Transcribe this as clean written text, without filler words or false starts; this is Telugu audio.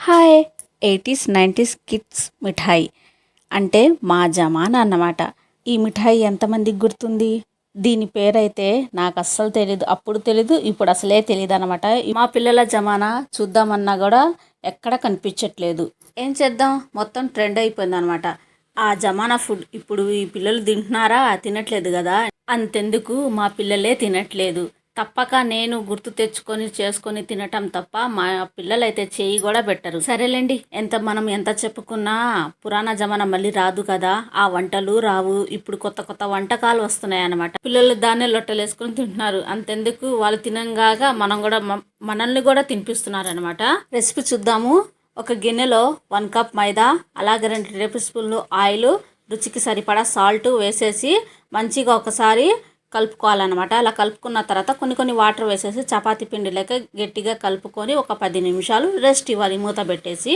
హాయ్! 80స్, 90స్ కిడ్స్ మిఠాయి అంటే మా జమానా అన్నమాట. ఈ మిఠాయి ఎంతమందికి గుర్తుంది? దీని పేరైతే నాకు అస్సలు తెలీదు. అప్పుడు తెలీదు, ఇప్పుడు అసలే తెలీదనమాట. మా పిల్లల జమానా చూద్దామన్నా కూడా ఎక్కడ కనిపించట్లేదు. ఏం చేద్దాం, మొత్తం ట్రెండ్ అయిపోయిందనమాట. ఆ జమానా ఫుడ్ ఇప్పుడు ఈ పిల్లలు తింటున్నారా? తినట్లేదు కదా. అంతెందుకు, మా పిల్లలే తినట్లేదు. తప్పక నేను గుర్తు తెచ్చుకొని చేసుకొని తినటం తప్ప మా పిల్లలైతే చేయి కూడా పెట్టరు. సరేలేండి, మనం ఎంత చెప్పుకున్నా పురాణ జమానా మళ్ళీ రాదు కదా. ఆ వంటలు రావు. ఇప్పుడు కొత్త కొత్త వంటకాలు వస్తున్నాయి అన్నమాట. పిల్లలు దాన్నే లొట్టలు వేసుకొని తింటున్నారు. అంతెందుకు, వాళ్ళు తినంగాగా మనల్ని కూడా తినిపిస్తున్నారు అనమాట. రెసిపీ చూద్దాము. ఒక గిన్నెలో 1 కప్ మైదా, అలాగే 2 టేబుల్ స్పూన్లు ఆయిల్, రుచికి సరిపడా సాల్ట్ వేసేసి మంచిగా ఒకసారి కలుపుకోవాలన్నమాట. అలా కలుపుకున్న తర్వాత కొన్ని వాటర్ వేసేసి చపాతీ పిండి లెక్క గట్టిగా కలుపుకొని ఒక 10 నిమిషాలు రెస్ట్ ఇవ్వాలి మూత పెట్టేసి.